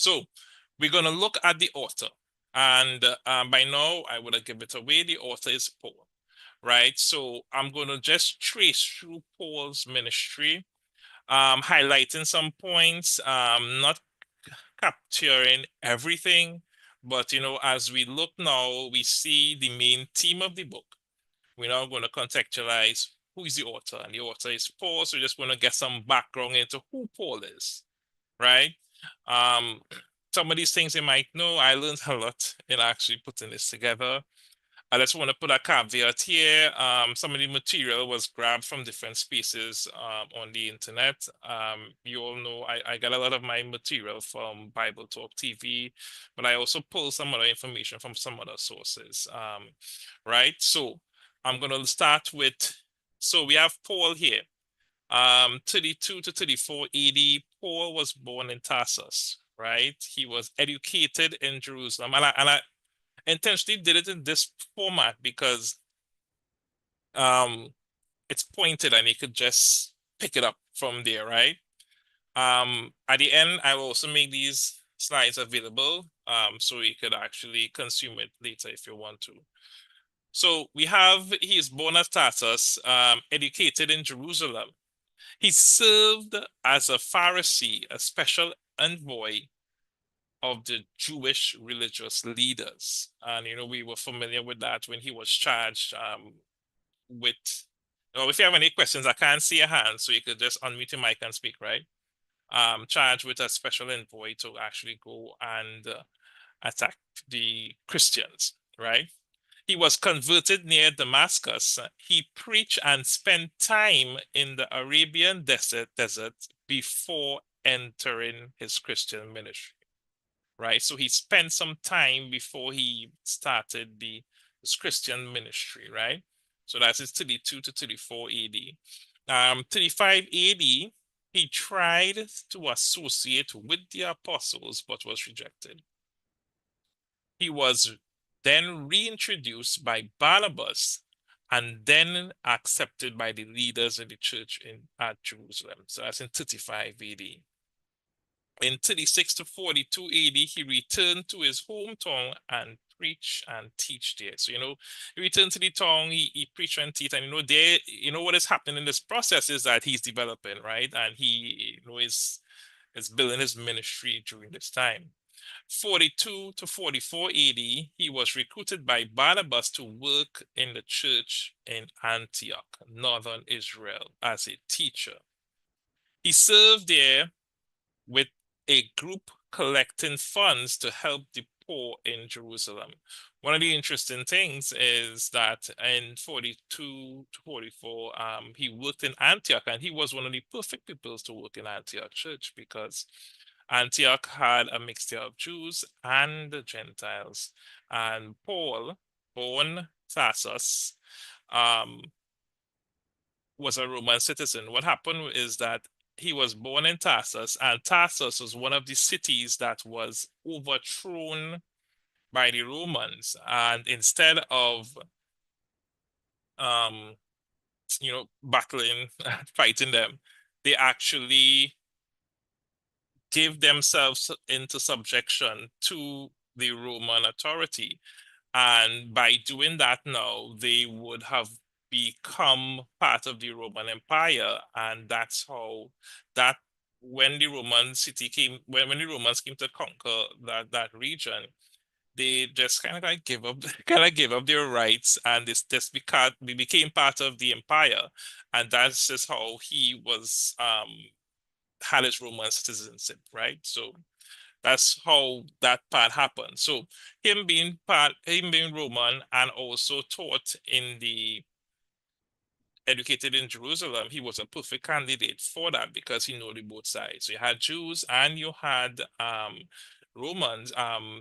So we're going to look at the author. And by now, I would have given it away. The author is Paul, right? So I'm going to just trace through Paul's ministry, highlighting some points, not capturing everything. But, as we look now, we see the main theme of the book. We're now going to contextualize who is the author. And the author is Paul. So we're just going to get some background into who Paul is, right? Um, some of these things you might know, I learned a lot in actually putting this together. I just want to put a caveat here. Some of the material was grabbed from different spaces on the internet. You all know I got a lot of my material from Bible Talk TV, but I also pull some other information from some other sources. Right? So I'm going to start with, so we have Paul here. 32 to 34 AD, Paul was born in Tarsus, right? He was educated in Jerusalem. And I intentionally did it in this format because um it's pointed and you could just pick it up from there, right? At the end, I will also make these slides available so you could actually consume it later if you want to. So we have, he is born at Tarsus, educated in Jerusalem. He served as a Pharisee, a special envoy of the Jewish religious leaders. And, we were familiar with that when he was charged with, if you have any questions, I can't see a hand, so you could just unmute your mic and speak, right? Charged with a special envoy to actually go and attack the Christians, right? He was converted near Damascus. He preached and spent time in the Arabian desert before entering his Christian ministry, right? So he spent some time before he started his Christian ministry, right? So that's his 32 to 34 AD. 35 AD, he tried to associate with the apostles but was rejected. He was then reintroduced by Barnabas and then accepted by the leaders of the church at Jerusalem. So that's in 35 AD. In 36 to 42 AD, he returned to his hometown and preach and teach there. So, he returned to the town, he preached and teach, and there, what is happening in this process is that he's developing, right? And he, is building his ministry during this time. 42 to 44 AD, he was recruited by Barnabas to work in the church in Antioch, northern Israel, as a teacher. He served there with a group collecting funds to help the poor in Jerusalem. One of the interesting things is that in 42 to 44, he worked in Antioch, and he was one of the perfect people to work in Antioch church because Antioch had a mixture of Jews and Gentiles. And Paul, born Tarsus, um, was a Roman citizen. What happened is that he was born in Tarsus, and Tarsus was one of the cities that was overthrown by the Romans. And instead of um, battling, fighting them, they actually gave themselves into subjection to the Roman authority. And by doing that now, they would have become part of the Roman Empire. And that's how that when the Roman city came, when the Romans came to conquer that region, they just kind of like give up kind of give up their rights, and this just because we became part of the empire. And that's just how he was had his Roman citizenship, right? So that's how that part happened. So him being Roman and also taught in the educated in Jerusalem, he was a perfect candidate for that because he knew the both sides. So you had Jews and you had Romans,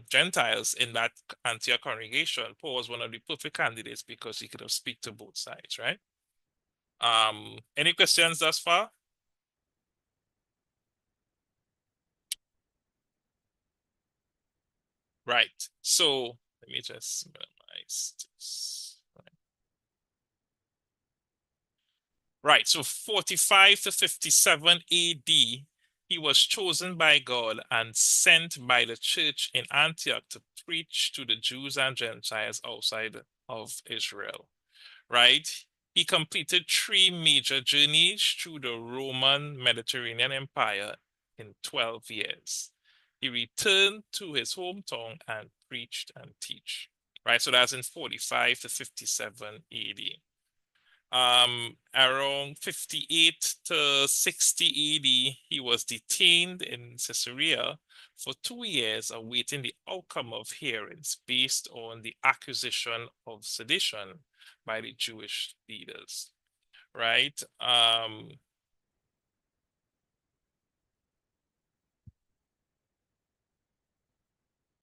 Gentiles in that Antioch congregation. Paul was one of the perfect candidates because he could have speak to both sides, right? Any questions thus far? Right. So let me just minimize this. Right. So 45 to 57 AD, He was chosen by God and sent by the church in Antioch to preach to the Jews and Gentiles outside of Israel, right? He completed three major journeys through the Roman Mediterranean Empire in 12 years. He returned to his hometown and preached and teach, right? So that's in 45 to 57 AD. Around 58 to 60 AD, he was detained in Caesarea for 2 years, awaiting the outcome of hearings based on the accusation of sedition by the Jewish leaders, right?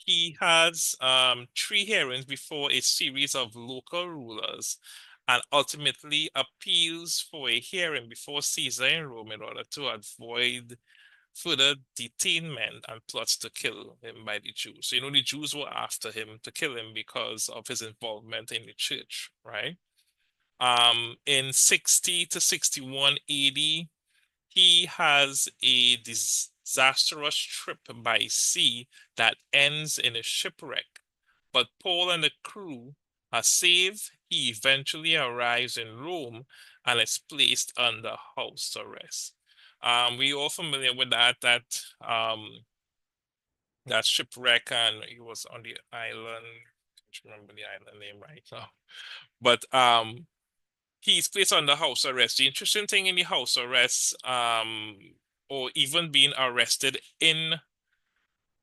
He has three hearings before a series of local rulers and ultimately appeals for a hearing before Caesar in Rome in order to avoid further detainment and plots to kill him by the Jews. So, the Jews were after him to kill him because of his involvement in the church, right? In 60 to 61 AD, he has a disastrous trip by sea that ends in a shipwreck. But Paul and the crew are saved. He eventually arrives in Rome and is placed under house arrest. We all familiar with that shipwreck, and he was on the island. I can't remember the island name right now. But he's placed under house arrest. The interesting thing in the house arrest, or even being arrested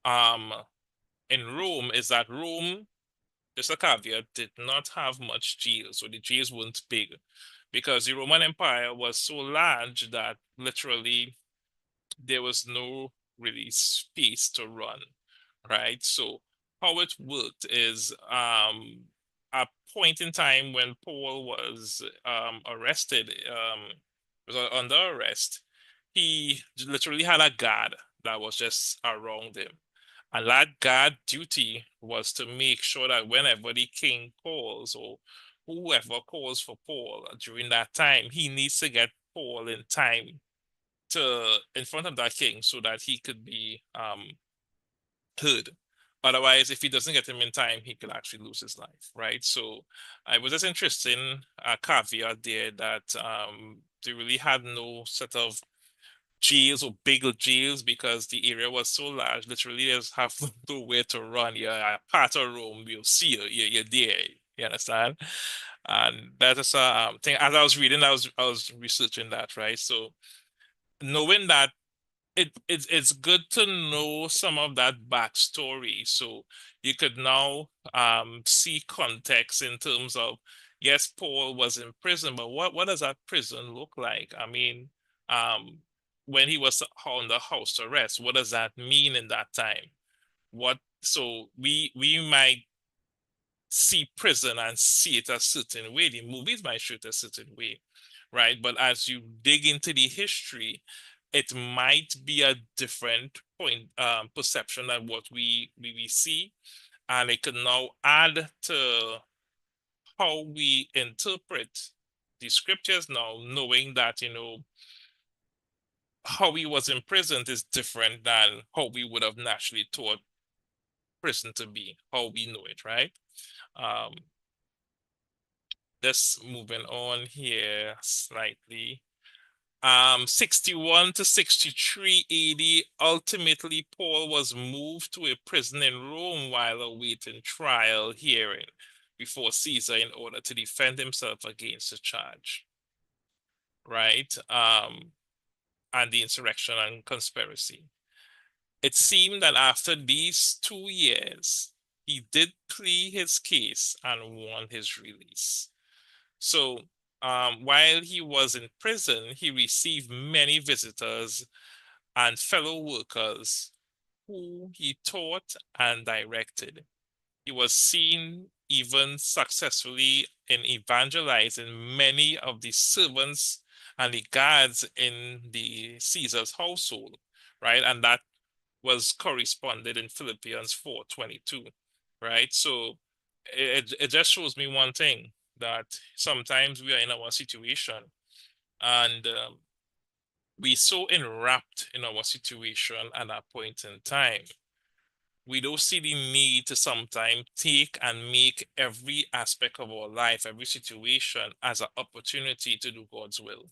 um in Rome, is that Rome, just a caveat, did not have much jail, so the jails weren't big because the Roman Empire was so large that literally there was no really space to run, right? So how it worked is a point in time when Paul was arrested, was under arrest, he literally had a guard that was just around him. And that guard duty was to make sure that whenever the king calls or whoever calls for Paul during that time, he needs to get Paul in time to in front of that king so that he could be heard. Otherwise, if he doesn't get him in time, he could actually lose his life, right? So I was just interesting caveat there that they really had no set of jails or big jails because the area was so large. Literally, you just have nowhere to run. You're a part of Rome, you'll see you. You're there. You understand? And that is a thing. As I was reading, I was researching that, right? So knowing that it's good to know some of that backstory so you could now see context in terms of yes, Paul was in prison, but what does that prison look like? I mean, um when he was under house arrest, what does that mean in that time? What so we might see prison and see it a certain way. The movies might show it a certain way, right? But as you dig into the history, it might be a different point perception than what we see, and it can now add to how we interpret the scriptures now, knowing that how he was imprisoned is different than how we would have naturally thought prison to be, how we know it, right? Um, Just moving on here slightly. 61 to 63 AD, ultimately Paul was moved to a prison in Rome while awaiting trial hearing before Caesar in order to defend himself against the charge, right? And the insurrection and conspiracy. It seemed that after these 2 years, he did plead his case and won his release. So, while he was in prison, he received many visitors and fellow workers who he taught and directed. He was seen even successfully in evangelizing many of the servants and the guards in the Caesar's household, right? And that was corresponded in Philippians 4:22, right? So it just shows me one thing that sometimes we are in our situation and we so enwrapped in our situation at that point in time. We don't see the need to sometimes take and make every aspect of our life, every situation as an opportunity to do God's will.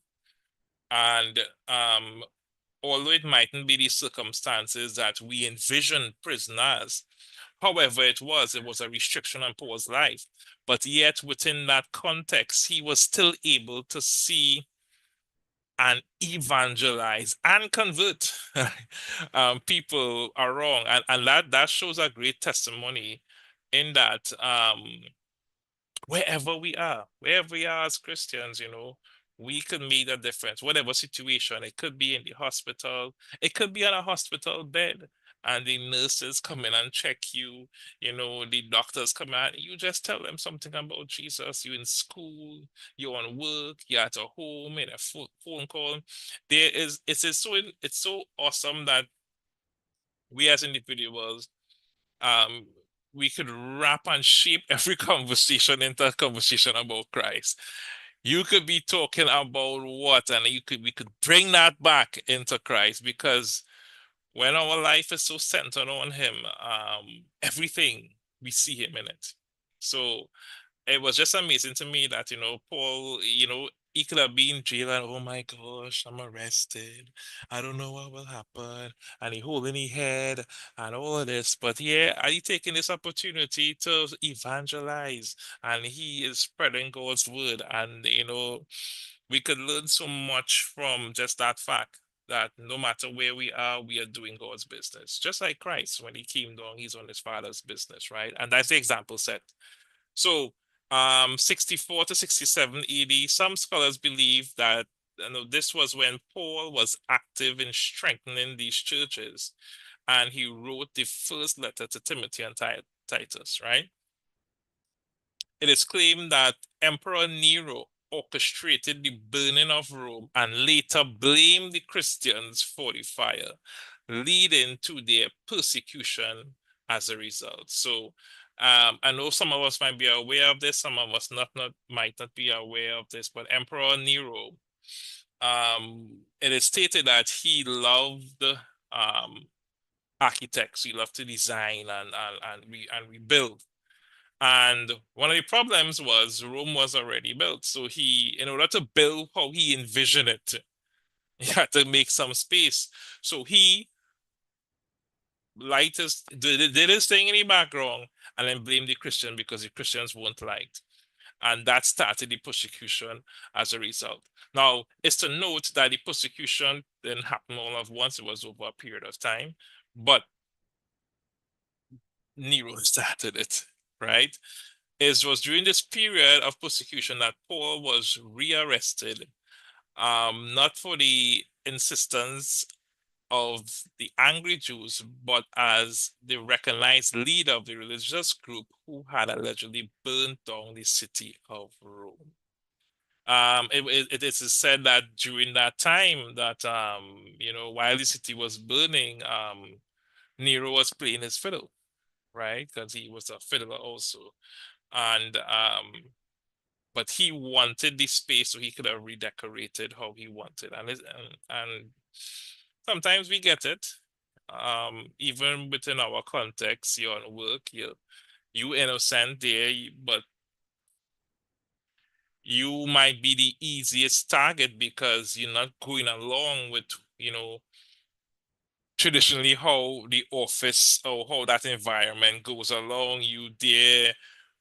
And although it mightn't be the circumstances that we envision prison as, however it was a restriction on Paul's life. But yet within that context, he was still able to see and evangelize and convert people are wrong, and that shows a great testimony in that wherever we are as Christians, we can make a difference. Whatever situation, it could be in the hospital, it could be on a hospital bed, and the nurses come in and check you, the doctors come out, you just tell them something about Jesus. You're in school, you're on work, you're at a home, in a phone call. It's so awesome that we as individuals, um, we could wrap and shape every conversation into a conversation about Christ. You could be talking about what, and we could bring that back into Christ, because when our life is so centered on Him, everything we see Him in it. So it was just amazing to me that Paul, he could have been in jail and, oh my gosh, I'm arrested, I don't know what will happen, and he holding his head and all of this. But yeah, are you taking this opportunity to evangelize, and he is spreading God's word? And we could learn so much from just that fact, that no matter where we are doing God's business, just like Christ. When he came down, he's on his Father's business, right? And that's the example set. So, 64 to 67 AD, some scholars believe that this was when Paul was active in strengthening these churches, and he wrote the first letter to Timothy and Titus, right? It is claimed that Emperor Nero orchestrated the burning of Rome and later blamed the Christians for the fire, leading to their persecution as a result. So I know some of us might be aware of this, some of us might not be aware of this, but Emperor Nero, it is stated that he loved um, architects, he loved to design and rebuild. And one of the problems was Rome was already built. So he, in order to build how he envisioned it, he had to make some space. So he did his thing in the background, and then blamed the Christian because the Christians weren't liked. And that started the persecution as a result. Now, it's to note that the persecution didn't happen all at once, it was over a period of time. But Nero started it, right? It was during this period of persecution that Paul was rearrested, not for the insistence of the angry Jews, but as the recognized leader of the religious group who had allegedly burnt down the city of Rome. It is said that during that time that while the city was burning, Nero was playing his fiddle, right? Because he was a fiddler also, and but he wanted the space so he could have redecorated how he wanted, and sometimes we get it. Even within our context, you're on work, you innocent there, but you might be the easiest target because you're not going along with, you know, traditionally how the office or how that environment goes along. You there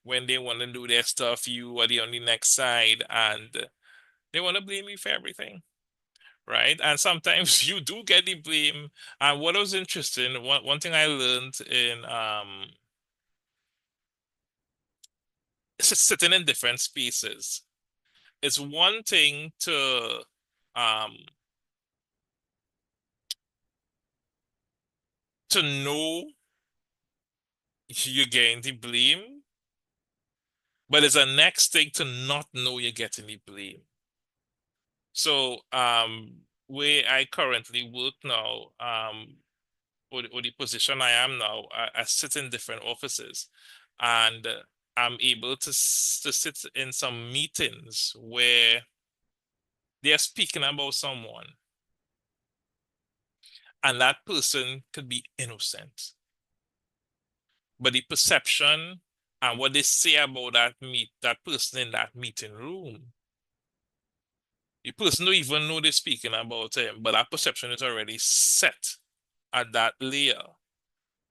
when they want to do their stuff, you are the on the next side, and they want to blame you for everything, right? And sometimes you do get the blame. And what was interesting, one thing I learned in sitting in different spaces, it's one thing um to know you're getting the blame, but it's a next thing to not know you're getting the blame. So where I currently work now, or the position I am now, I sit in different offices, and I'm able to sit in some meetings where they're speaking about someone, and that person could be innocent. But the perception and what they say about that person in that meeting room, the person don't even know they're speaking about him, but that perception is already set at that layer.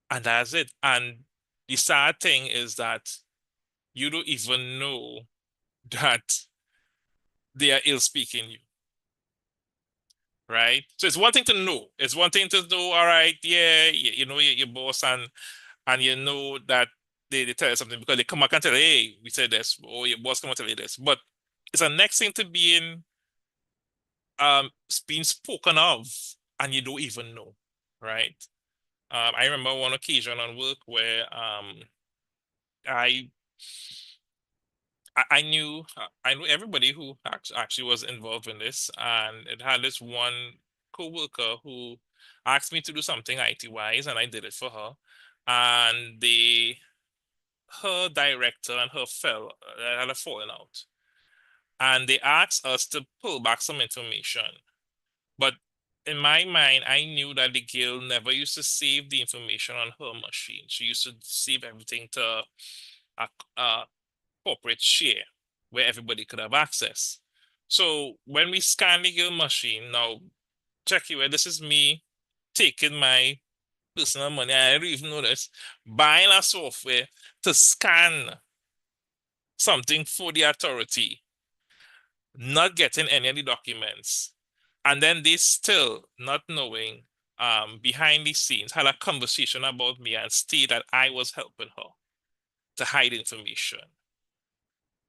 And that's it. And the sad thing is that you don't even know that they are ill speaking you, right? So it's one thing to know. It's one thing to know, all right, yeah, you know your boss, and you know that they tell you something because they come back and tell you, hey, we said this, or your boss come and tell you this. But it's the next thing to being spoken of and you don't even know, right? I remember one occasion on work where I I knew everybody who actually was involved in this, and it had this one co-worker who asked me to do something IT wise, and I did it for her. And her director and her fell had a falling out, and they asked us to pull back some information. But in my mind, I knew that the girl never used to save the information on her machine. She used to save everything to a, a corporate share where everybody could have access. So when we scan the girl machine, now check it where this is me taking my personal money. I don't even know this, buying a software to scan something for the authority, not getting any of the documents, and then they still not knowing behind the scenes had a conversation about me and state that I was helping her to hide information.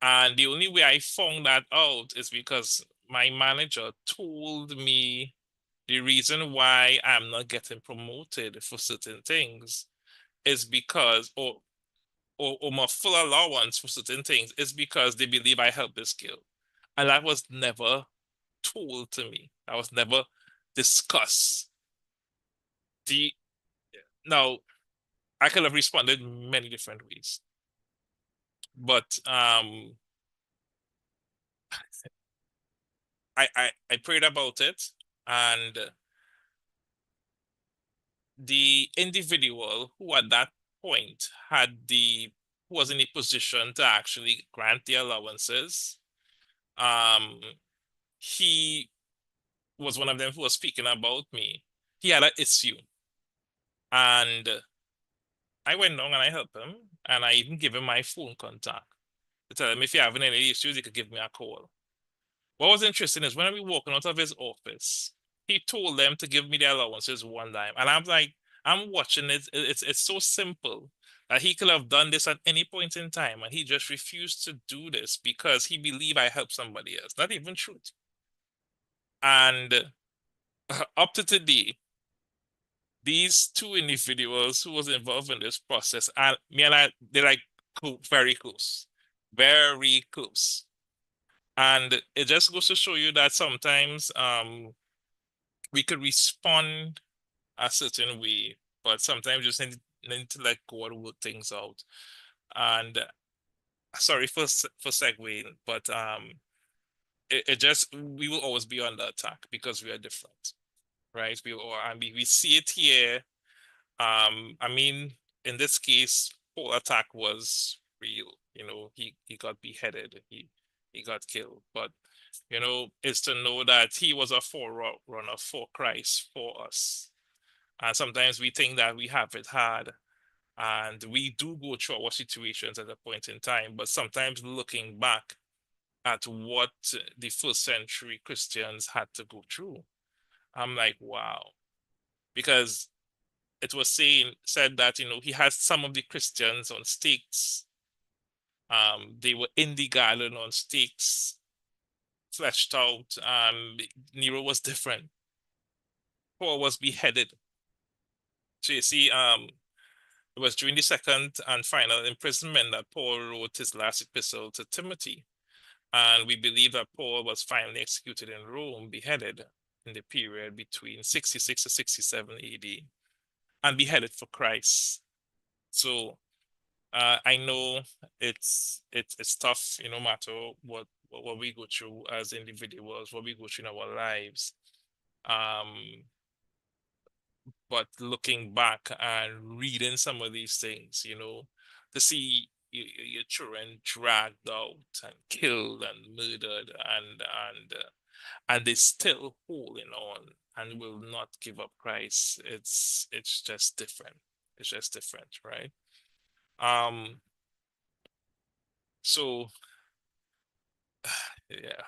And the only way I found that out is because my manager told me the reason why I'm not getting promoted for certain things is because, or my full allowance for certain things is because they believe I helped this girl. And that was never told to me. That was never discussed. The Now I could have responded many different ways, but I prayed about it, and the individual who at that point who was in a position to actually grant the allowances, um, he was one of them who was speaking about me. He had an issue, and I went down and I helped him, and I even gave him my phone contact to tell him if you're having any issues, he could give me a call. What was interesting is when we walking out of his office, he told them to give me the allowances one time. And I'm like, I'm watching it. It's so simple that he could have done this at any point in time. And he just refused to do this because he believed I helped somebody else. Not even truth. And up to today, these two individuals who was involved in this process, and me and I, they're like very close. Very close. And it just goes to show you that sometimes we could respond a certain way, but sometimes you just need to let God work things out. And sorry for segueing, but it just we will always be under attack because we are different, right? We see it here. I mean, in this case, Paul attack was real. You know, he got beheaded. He got killed, but is to know that he was a forerunner for Christ for us. And sometimes we think that we have it hard, and we do go through our situations at a point in time, but sometimes looking back at what the first century Christians had to go through, I'm like, wow. Because it was said that, he had some of the Christians on stakes. They were in the garden on stakes, fleshed out. Nero was different. Paul was beheaded. So you see, it was during the second and final imprisonment that Paul wrote his last epistle to Timothy. And we believe that Paul was finally executed in Rome, beheaded in the period between 66 to 67 AD, and beheaded for Christ. So I know it's tough, no matter what we go through as individuals, what we go through in our lives. Um, But looking back and reading some of these things, to see your children dragged out and killed and murdered, and they still holding on and will not give up Christ. It's just different. It's just different, right? Um, so yeah.